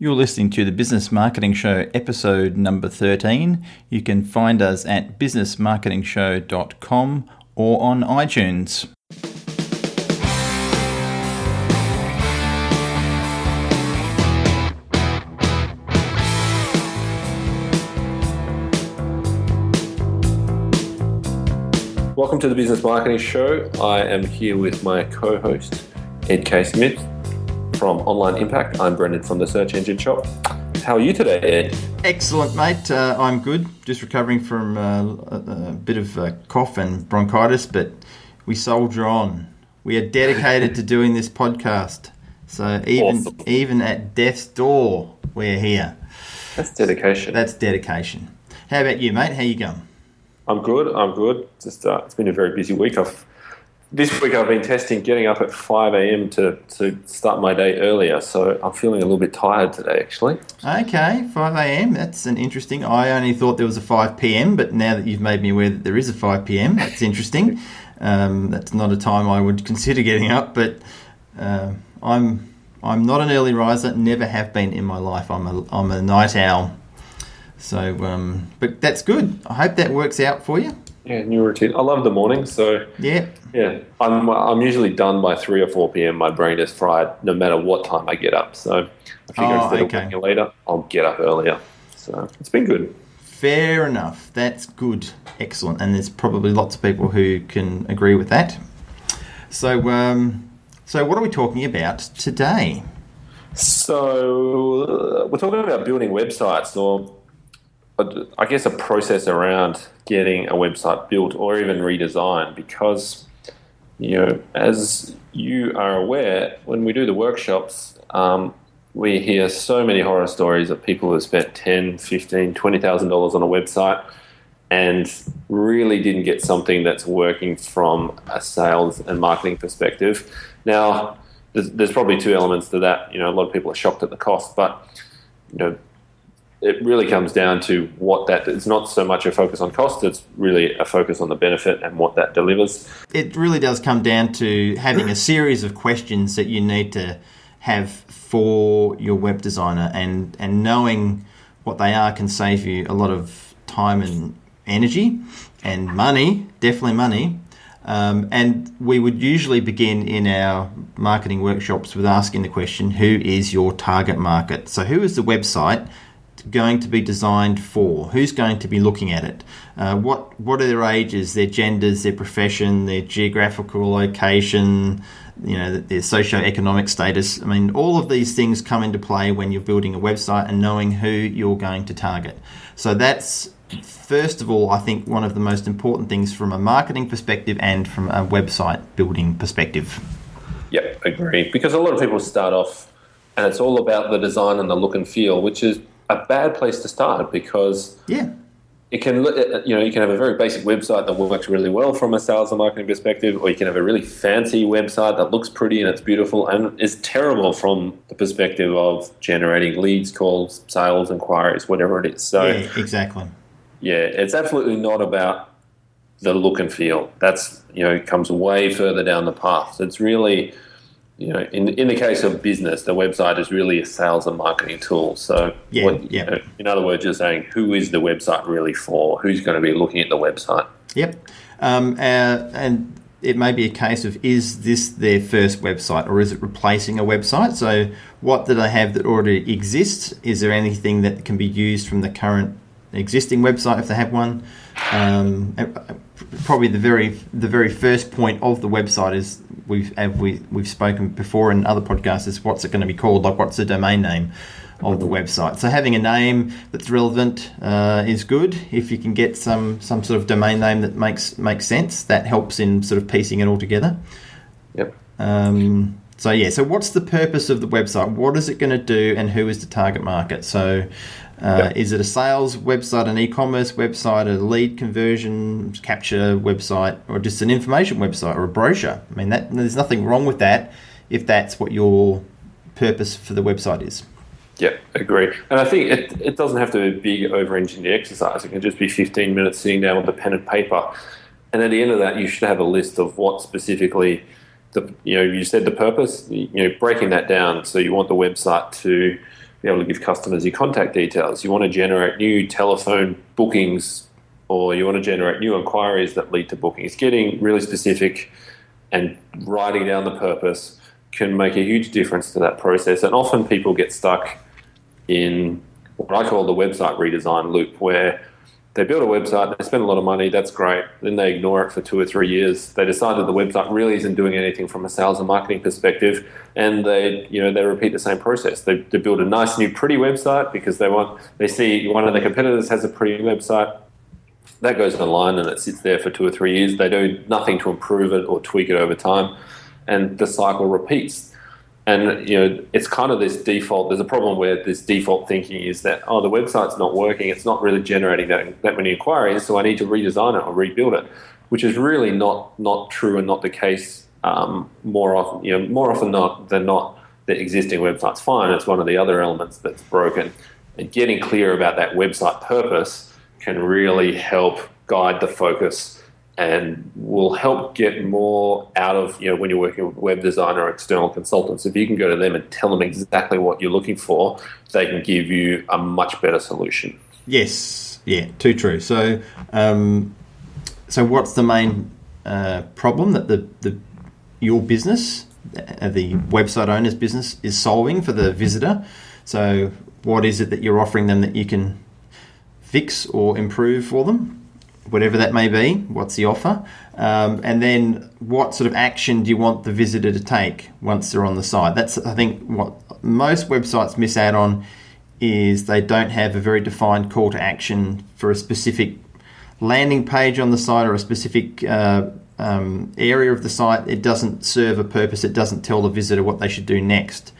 You're listening to the Business Marketing Show, episode number 13. You can find us at businessmarketingshow.com or on iTunes. Welcome to the Business Marketing Show. I am here with my co-host, Ed K. Smith from Online Impact. I'm Brendan from the Search Engine Shop. How are you today, Ed? Excellent, mate. I'm good. Just recovering from a bit of cough and bronchitis, but we soldier on. We are dedicated to doing this podcast. So even at death's door, we're here. That's dedication. That's dedication. How about you, mate? How you going? I'm good. Just it's been a very busy week. This week I've been testing getting up at 5 a.m. to start my day earlier, so I'm feeling a little bit tired today, actually. Okay, 5 a.m. That's an interesting. I only thought there was a 5 p.m., but now that you've made me aware that there is a 5 p.m., that's interesting. That's not a time I would consider getting up, but I'm not an early riser. Never have been in my life. I'm a night owl. So, but that's good. I hope that works out for you. Yeah, new routine. I love the morning, so yeah. I'm usually done by 3 or 4 p.m. My brain is fried, no matter what time I get up. So I figure instead of working later, I'll get up earlier. So it's been good. Fair enough. That's good. Excellent. And there's probably lots of people who can agree with that. So, what are we talking about today? So we're talking about building websites, or I guess a process around getting a website built or even redesigned, because, as you are aware, when we do the workshops, we hear so many horror stories of people who spent $10,000, $15,000, $20,000 on a website and really didn't get something that's working from a sales and marketing perspective. Now, there's probably two elements to that. A lot of people are shocked at the cost, but, it really comes down to it's not so much a focus on cost, it's really a focus on the benefit and what that delivers. It really does come down to having a series of questions that you need to have for your web designer, and knowing what they are can save you a lot of time and energy and money, definitely money. And we would usually begin in our marketing workshops with asking the question, who is your target market? So who is the website going to be designed for? Who's going to be looking at it? What are their ages, their genders, their profession, their geographical location, their socio-economic status? I mean, all of these things come into play when you're building a website and knowing who you're going to target. So that's, first of all, I think one of the most important things from a marketing perspective and from a website building perspective. Yep, agree. Because a lot of people start off and it's all about the design and the look and feel, which is a bad place to start, because it can, you can have a very basic website that works really well from a sales and marketing perspective, or you can have a really fancy website that looks pretty and it's beautiful and is terrible from the perspective of generating leads, calls, sales, inquiries, whatever it is. So yeah, exactly. Yeah, it's absolutely not about the look and feel. That's, it comes way further down the path. It's really, in the case of business, the website is really a sales and marketing tool. So, in other words, you're saying, who is the website really for? Who's going to be looking at the website? Yep. And it may be a case of, is this their first website, or is it replacing a website? So what do they have that already exists? Is there anything that can be used from the current existing website if they have one? Probably the very first point of the website is, we've spoken before in other podcasts, is what's it going to be called? Like, what's the domain name of the website? So having a name that's relevant is good. If you can get some sort of domain name that makes sense, that helps in sort of piecing it all together. Yep. So what's the purpose of the website? What is it going to do, and who is the target market? So is it a sales website, an e-commerce website, a lead conversion capture website, or just an information website or a brochure? I mean, there's nothing wrong with that if that's what your purpose for the website is. Yeah, agree. And I think it doesn't have to be a big over-engineered exercise. It can just be 15 minutes sitting down with a pen and paper. And at the end of that, you should have a list of what specifically you said the purpose, breaking that down. So you want the website to be able to give customers your contact details. You want to generate new telephone bookings, or you want to generate new inquiries that lead to bookings. Getting really specific and writing down the purpose can make a huge difference to that process. And often people get stuck in what I call the website redesign loop, where they build a website, they spend a lot of money, that's great, then they ignore it for 2 or 3 years. They decide that the website really isn't doing anything from a sales and marketing perspective, and they repeat the same process. They build a nice new pretty website because they see one of their competitors has a pretty website. That goes online and it sits there for 2 or 3 years. They do nothing to improve it or tweak it over time, and the cycle repeats. And it's kind of this default. There's a problem where this default thinking is that, the website's not working. It's not really generating that many inquiries, so I need to redesign it or rebuild it, which is really not true and not the case. More often than not, the existing website's fine. It's one of the other elements that's broken. And getting clear about that website purpose can really help guide the focus and will help get more out of, when you're working with web designer or external consultants. If you can go to them and tell them exactly what you're looking for, they can give you a much better solution. Yes, yeah, too true. So, so what's the main problem that your business, the website owner's business, is solving for the visitor? So, what is it that you're offering them that you can fix or improve for them? Whatever that may be, what's the offer? And then what sort of action do you want the visitor to take once they're on the site? That's, I think, what most websites miss out on, is they don't have a very defined call to action for a specific landing page on the site or a specific area of the site. It doesn't serve a purpose. It doesn't tell the visitor what they should do next.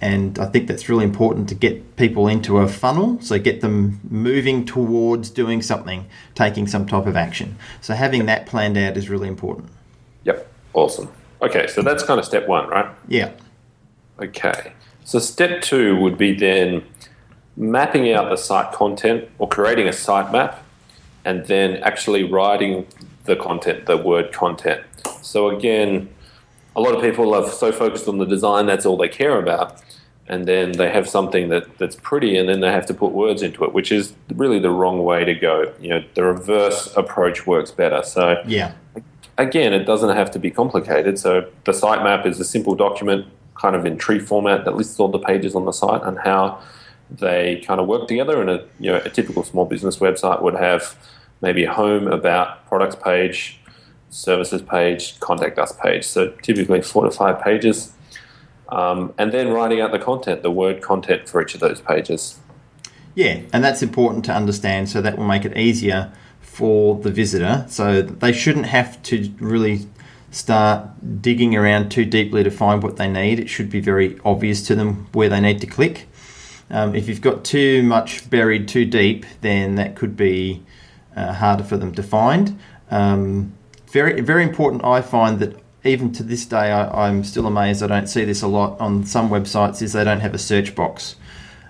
And I think that's really important to get people into a funnel, so get them moving towards doing something, taking some type of action. So having that planned out is really important. Yep, awesome. Okay, so that's kind of step one, right? Yeah. Okay, so step two would be then mapping out the site content or creating a site map, and then actually writing the content, the word content. So again, a lot of people are so focused on the design, that's all they care about. And then they have something that's pretty, and then they have to put words into it, which is really the wrong way to go. The reverse approach works better. So yeah, again, it doesn't have to be complicated. So the site map is a simple document, kind of in tree format, that lists all the pages on the site and how they kind of work together. And a typical small business website would have maybe a home, about, products page, services page, contact us page. So typically 4 to 5 pages. And then writing out the content, the word content for each of those pages. Yeah, and that's important to understand, so that will make it easier for the visitor. So they shouldn't have to really start digging around too deeply to find what they need. It should be very obvious to them where they need to click. If you've got too much buried too deep, then that could be harder for them to find. Very, very important, I find, that even to this day, I'm still amazed I don't see this a lot on some websites, is they don't have a search box.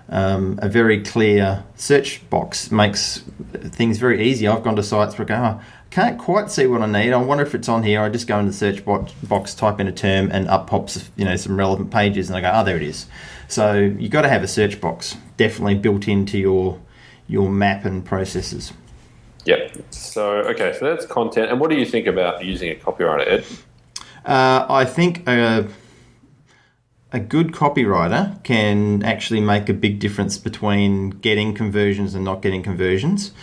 A very clear search box makes things very easy. I've gone to sites where I go, I can't quite see what I need. I wonder if it's on here. I just go into the search box, type in a term, and up pops some relevant pages, and I go, there it is. So you've got to have a search box definitely built into your map and processes. Yep. So that's content. And what do you think about using a copywriter, Ed? I think a good copywriter can actually make a big difference between getting conversions and not getting conversions.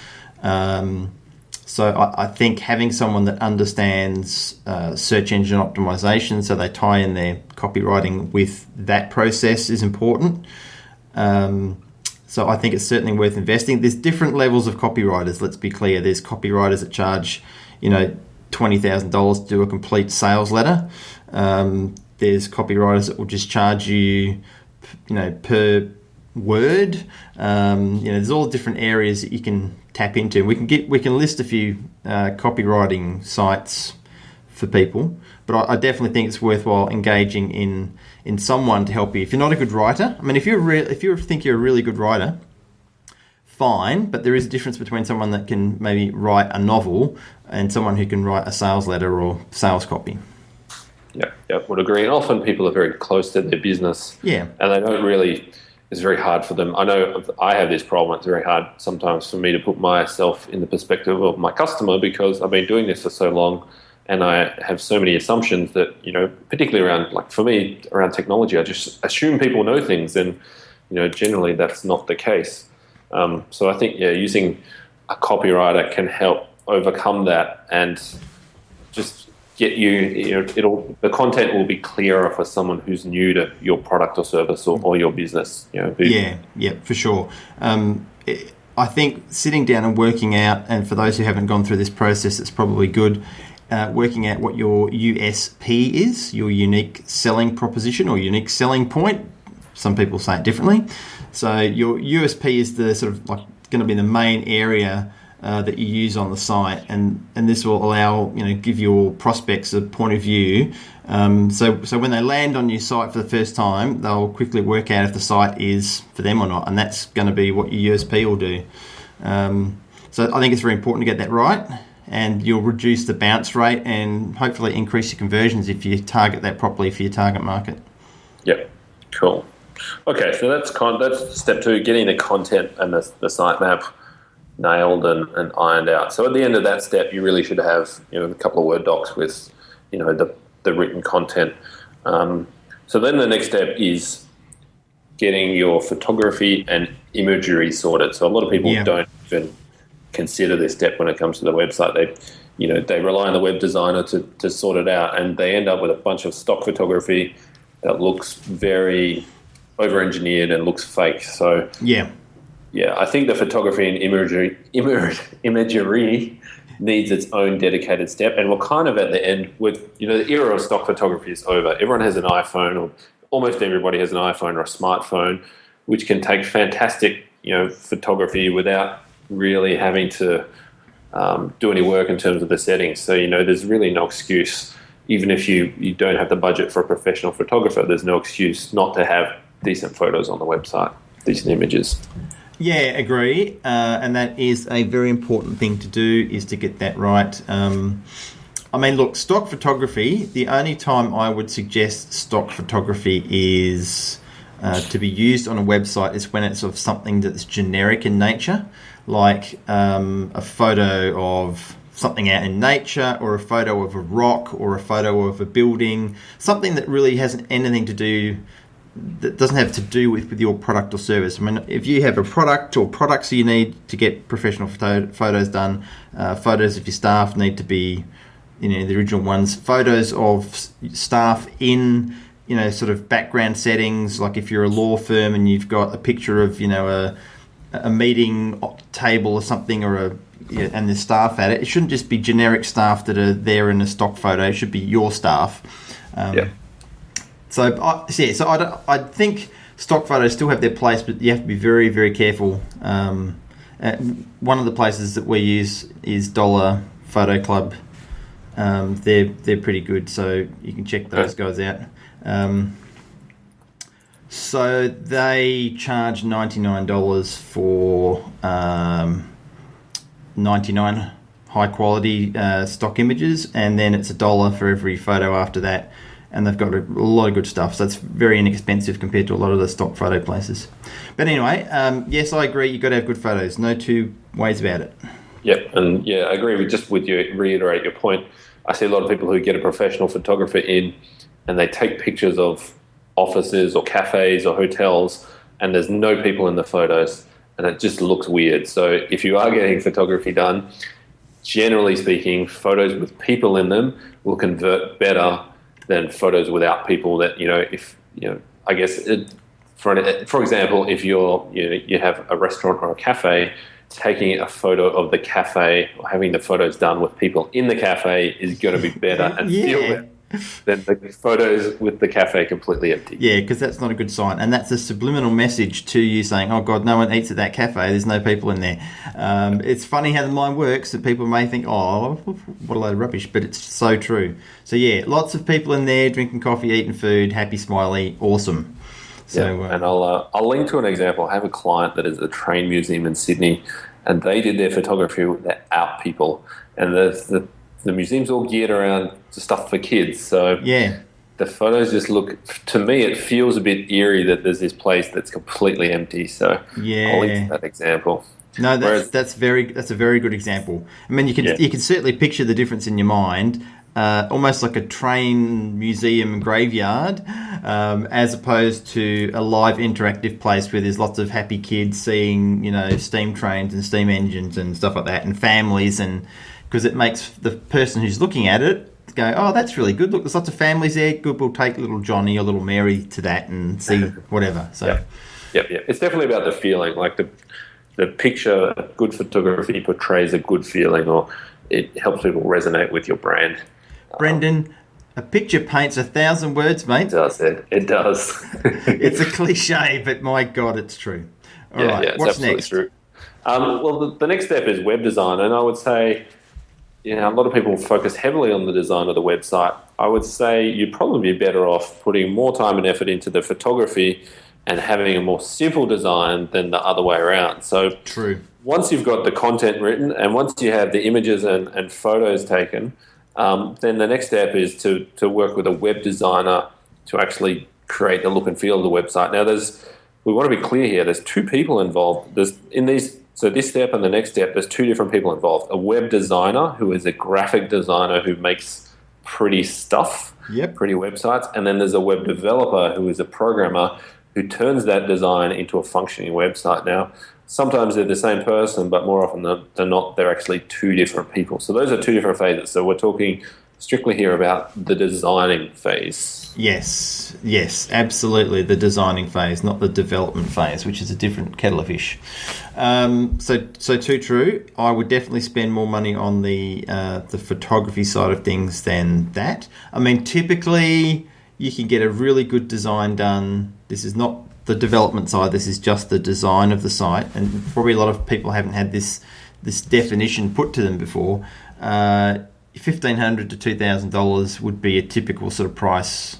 So I think having someone that understands search engine optimization, so they tie in their copywriting with that process, is important. So I think it's certainly worth investing. There's different levels of copywriters, let's be clear. There's copywriters that charge, $20,000 to do a complete sales letter. There's copywriters that will just charge you, per word. There's all different areas that you can tap into. We can list a few copywriting sites for people, but I definitely think it's worthwhile engaging in someone to help you. If you're not a good writer, if you think you're a really good writer, fine, but there is a difference between someone that can maybe write a novel and someone who can write a sales letter or sales copy. Yeah, would agree. And often people are very close to their business. Yeah. And they don't really, it's very hard for them. I know I have this problem. It's very hard sometimes for me to put myself in the perspective of my customer because I've been doing this for so long and I have so many assumptions that, particularly around, like for me, around technology, I just assume people know things and, generally that's not the case. So I think, using a copywriter can help overcome that and just get the content will be clearer for someone who's new to your product or service or your business. Yeah, for sure. I think sitting down and working out, and for those who haven't gone through this process, it's probably good, working out what your USP is, your unique selling proposition or unique selling point. Some people say it differently. So your USP is the sort of like going to be the main area that you use on the site, and this will allow, give your prospects a point of view. So when they land on your site for the first time, they'll quickly work out if the site is for them or not, and that's going to be what your USP will do. So I think it's very important to get that right, and you'll reduce the bounce rate and hopefully increase your conversions if you target that properly for your target market. Yep, cool. Okay, so that's step 2, getting the content and the sitemap nailed and ironed out. So at the end of that step, you really should have a couple of Word docs with the written content. So then the next step is getting your photography and imagery sorted. So a lot of people don't even consider this step when it comes to the website. They rely on the web designer to sort it out, and they end up with a bunch of stock photography that looks very over-engineered and looks fake. So I think the photography and imagery needs its own dedicated step, and we're kind of at the end with, the era of stock photography is over. Everyone has an iPhone, or almost everybody has an iPhone or a smartphone, which can take fantastic, photography without really having to do any work in terms of the settings. So, there's really no excuse. Even if you don't have the budget for a professional photographer, there's no excuse not to have decent photos on the website, decent images. Yeah, agree. And that is a very important thing to do, is to get that right. Look, stock photography, the only time I would suggest stock photography is to be used on a website is when it's of something that's generic in nature, like a photo of something out in nature, or a photo of a rock, or a photo of a building, something that really hasn't anything to do, that doesn't have to do with your product or service. If you have a product or products you need to get professional photos done, photos of your staff need to be, the original ones. Photos of staff in, sort of background settings, like if you're a law firm and you've got a picture of, a meeting table or something, or and the staff at it. It shouldn't just be generic staff that are there in a stock photo. It should be your staff. So I think stock photos still have their place, but you have to be very, very careful. One of the places that we use is Dollar Photo Club. They're pretty good, so you can check those guys out. So they charge $99 for 99 high quality stock images, and then it's $1 for every photo after that. And they've got a lot of good stuff. So it's very inexpensive compared to a lot of the stock photo places. But anyway, yes, I agree. You've got to have good photos. No two ways about it. Yep, and I agree with you. Reiterate your point. I see a lot of people who get a professional photographer in, and they take pictures of offices or cafes or hotels, and there's no people in the photos, and it just looks weird. So if you are getting photography done, generally speaking, photos with people in them will convert better than photos without people. That I guess for example, if you have a restaurant or a cafe, taking a photo of the cafe or having the photos done with people in the cafe is going to be better and feel better than the photos with the cafe completely empty. Yeah, because that's not a good sign, and that's a subliminal message to you saying, "Oh God, no one eats at that cafe. There's no people in there." It's funny how the mind works. That people may think, "Oh, what a load of rubbish," but it's so true. So yeah, lots of people in there drinking coffee, eating food, happy, smiley, awesome. So, and I'll link to an example. I have a client that is a train museum in Sydney, and they did their photography without people, and the museum's all geared around stuff for kids. So they the photos just look, to me, it feels a bit eerie that there's this place that's completely empty. So I'll link to that example. No, that's a very good example. I mean, you can certainly picture the difference in your mind, almost like a train museum graveyard, as opposed to a live interactive place where there's lots of happy kids seeing, steam trains and steam engines and stuff like that, and families, and because it makes the person who's looking at it go, oh, that's really good. Look, there's lots of families there. Good, we'll take little Johnny or little Mary to that and see whatever. So, yep. It's definitely about the feeling, like the picture. Good photography portrays a good feeling, or it helps people resonate with your brand. Brendan, a picture paints 1,000 words, mate. It does. It's a cliche, but my God, it's true. All right, what's next? True. Well, the next step is web design, and I would say, a lot of people focus heavily on the design of the website. I would say you'd probably be better off putting more time and effort into the photography and having a more simple design than the other way around. So true. Once you've got the content written and once you have the images and photos taken, then the next step is to work with a web designer to actually create the look and feel of the website. Now, we want to be clear here. There's two people involved. So this step and the next step, there's two different people involved. A web designer who is a graphic designer who makes pretty stuff, pretty websites, and then there's a web developer who is a programmer who turns that design into a functioning website. Now, sometimes they're the same person, but more often than not, they're actually two different people. So those are two different phases. So we're talking strictly here about the designing phase. Yes, absolutely, the designing phase, not the development phase, which is a different kettle of fish. So too true. I would definitely spend more money on the photography side of things than that. I mean, typically you can get a really good design done. This is not the development side. This is just the design of the site, and probably a lot of people haven't had this definition put to them before. $1,500 to $2,000 would be a typical sort of price,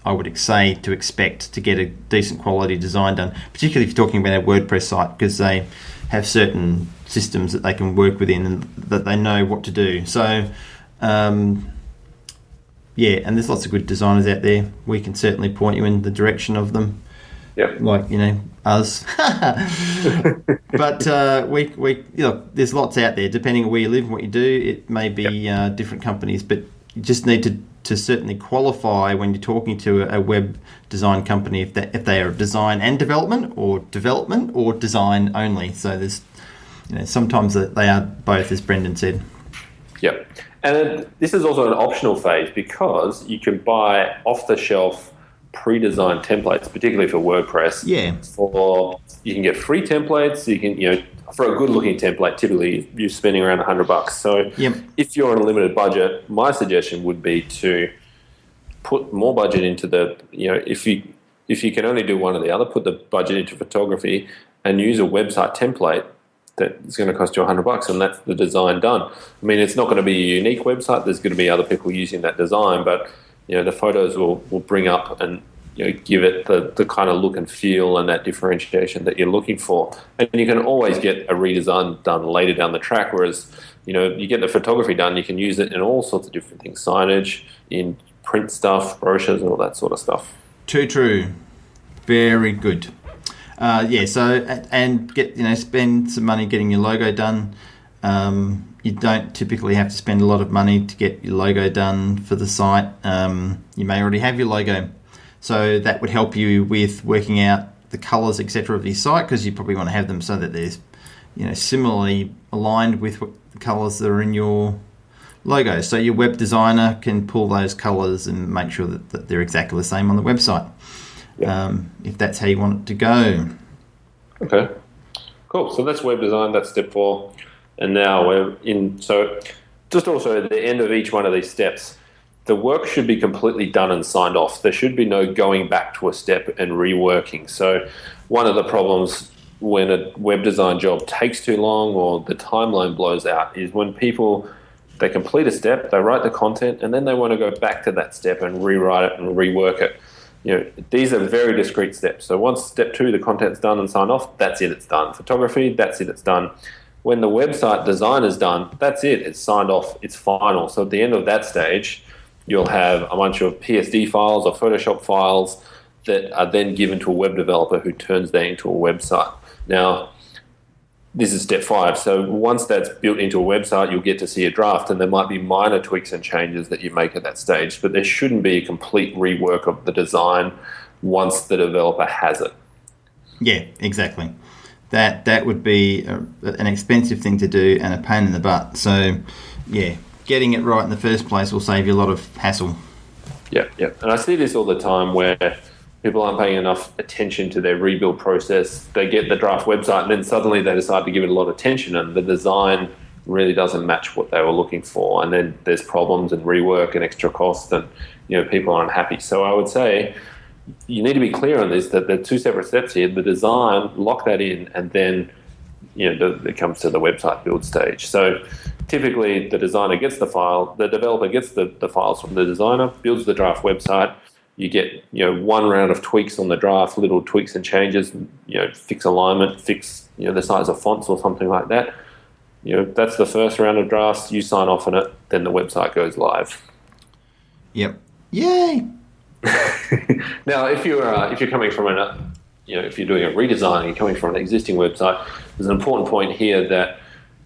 I would say, to expect to get a decent quality design done, particularly if you're talking about a WordPress site, because they have certain systems that they can work within and that they know what to do. So, and there's lots of good designers out there. We can certainly point you in the direction of them. Yep. Like, us. But there's lots out there. Depending on where you live and what you do, it may be different companies, but you just need to certainly qualify when you're talking to a web design company if they are design and development or design only. So there's sometimes they are both, as Brendan said. Yep. And this is also an optional phase because you can buy off-the-shelf pre-designed templates, particularly for WordPress. Yeah. Or you can get free templates. You can, for a good-looking template, typically you're spending around $100. So if you're on a limited budget, my suggestion would be to put more budget into if you can only do one or the other, put the budget into photography and use a website template that's going to cost you $100, and that's the design done. I mean, it's not going to be a unique website. There's going to be other people using that design, but the photos will bring up and give it the kind of look and feel and that differentiation that you're looking for. And you can always get a redesign done later down the track, whereas you get the photography done, you can use it in all sorts of different things, signage, in print stuff, brochures, and all that sort of stuff. Too true. Very good. So and get spend some money getting your logo done. You don't typically have to spend a lot of money to get your logo done for the site. You may already have your logo, so that would help you with working out the colours, etc., of your site, because you probably want to have them so that there's similarly aligned with the colours that are in your logo. So your web designer can pull those colours and make sure that they're exactly the same on the website. If that's how you want it to go. Okay, cool. So that's web design. That's step 4. And now we're in. So just also at the end of each one of these steps, the work should be completely done and signed off. There should be no going back to a step and reworking. So one of the problems when a web design job takes too long or the timeline blows out is when they complete a step, they write the content, and then they want to go back to that step and rewrite it and rework it. These are very discrete steps. So once step 2, the content's done and signed off, that's it, it's done. Photography, that's it, it's done. When the website design is done, that's it, it's signed off, it's final. So at the end of that stage, you'll have a bunch of PSD files or Photoshop files that are then given to a web developer who turns that into a website. Now, this is step 5. So once that's built into a website, you'll get to see a draft, and there might be minor tweaks and changes that you make at that stage, but there shouldn't be a complete rework of the design once the developer has it. Yeah, exactly. That would be an expensive thing to do and a pain in the butt. So, yeah, getting it right in the first place will save you a lot of hassle. Yeah. And I see this all the time where people aren't paying enough attention to their rebuild process. They get the draft website and then suddenly they decide to give it a lot of attention, and the design really doesn't match what they were looking for. And then there's problems and rework and extra cost, and people are unhappy. So I would say you need to be clear on this, that there are 2 separate steps here. The design, lock that in, and then it comes to the website build stage. So typically the designer gets the file, the developer gets the files from the designer, builds the draft website. You get one round of tweaks on the draft, little tweaks and changes, fix alignment, fix the size of fonts or something like that. That's the first round of drafts. You sign off on it, then the website goes live. Yep. Yay! Now, if you're coming from if you're doing a redesign and you're coming from an existing website, there's an important point here that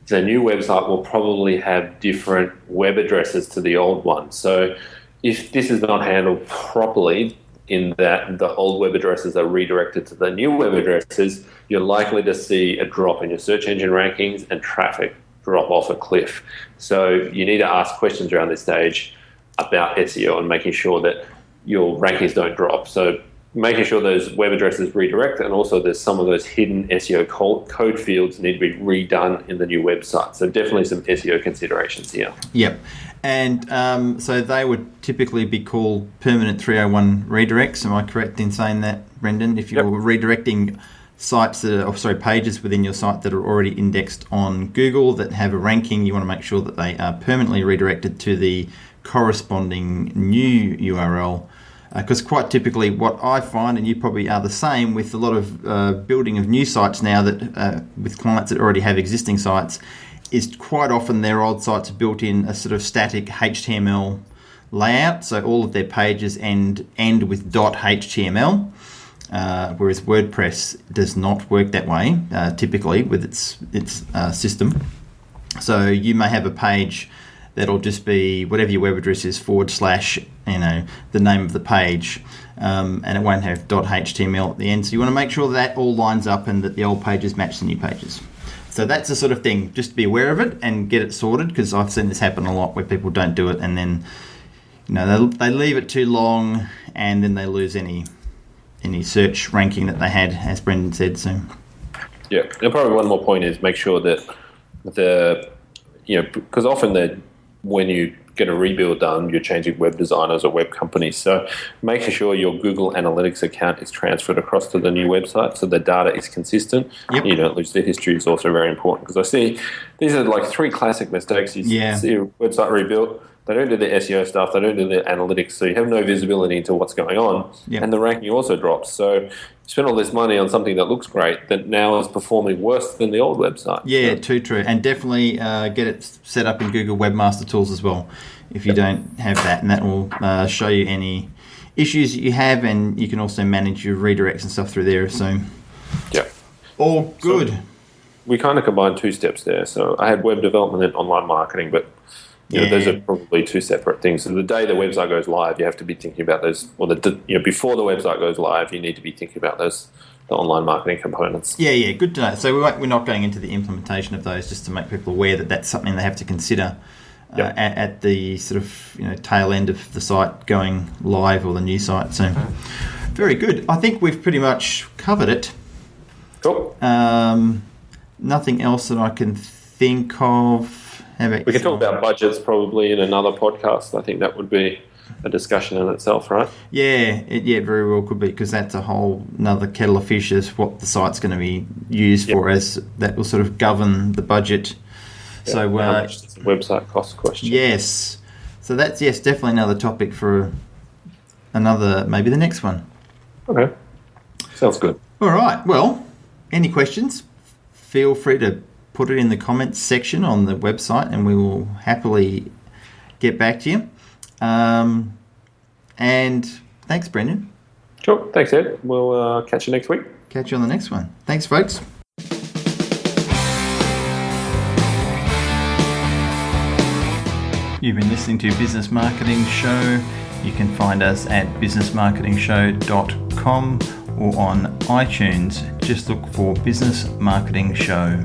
the new website will probably have different web addresses to the old one. So if this is not handled properly, in that the old web addresses are redirected to the new web addresses, you're likely to see a drop in your search engine rankings and traffic drop off a cliff. So you need to ask questions around this stage about SEO and making sure that your rankings don't drop. So making sure those web addresses redirect, and also there's some of those hidden SEO code fields need to be redone in the new website. So definitely some SEO considerations here. Yep. And so they would typically be called permanent 301 redirects. Am I correct in saying that, Brendan? If you're redirecting sites pages within your site that are already indexed on Google that have a ranking, you want to make sure that they are permanently redirected to the corresponding new URL. Because quite typically what I find, and you probably are the same with a lot of building of new sites now that with clients that already have existing sites, is quite often their old sites are built in a sort of static HTML layout. So all of their pages end with .html, whereas WordPress does not work that way typically with its system. So you may have a page that'll just be whatever your web address is / the name of the page, and it won't have .html at the end. So you want to make sure that all lines up and that the old pages match the new pages. So that's the sort of thing. Just to be aware of it and get it sorted, because I've seen this happen a lot where people don't do it, and then they leave it too long, and then they lose any search ranking that they had, as Brendan said. So yeah, and probably one more point is make sure that because often when you get a rebuild done, you're changing web designers or web companies. So making sure your Google Analytics account is transferred across to the new website so the data is consistent. Yep. You don't lose the history is also very important, because I see these are like 3 classic mistakes. You see a website rebuilt, they don't do the SEO stuff, they don't do the analytics, so you have no visibility into what's going on, and the ranking also drops. So you spend all this money on something that looks great that now is performing worse than the old website. Yeah, too true. And definitely get it set up in Google Webmaster Tools as well if you don't have that, and that will show you any issues that you have, and you can also manage your redirects and stuff through there. So all good. So we kind of combined 2 steps there. So I had web development and online marketing, but those are probably 2 separate things. So the day the website goes live, you have to be thinking about those, or before the website goes live, you need to be thinking about those, the online marketing components. Yeah, good to know. So we're not going into the implementation of those, just to make people aware that that's something they have to consider at the sort of tail end of the site going live, or the new site. So very good. I think we've pretty much covered it. Cool. Nothing else that I can think of. We can talk about budgets probably in another podcast. I think that would be a discussion in itself, right? Yeah, it very well could be, because that's a whole another kettle of fish as what the site's going to be used for, as that will sort of govern the budget. Yeah, so how much does the website cost question? Yes. So that's definitely another topic for maybe the next one. Okay. Sounds good. All right. Well, any questions? Feel free to put it in the comments section on the website, and we will happily get back to you. And thanks, Brendan. Sure. Thanks, Ed. We'll catch you next week. Catch you on the next one. Thanks, folks. You've been listening to Business Marketing Show. You can find us at businessmarketingshow.com or on iTunes. Just look for Business Marketing Show.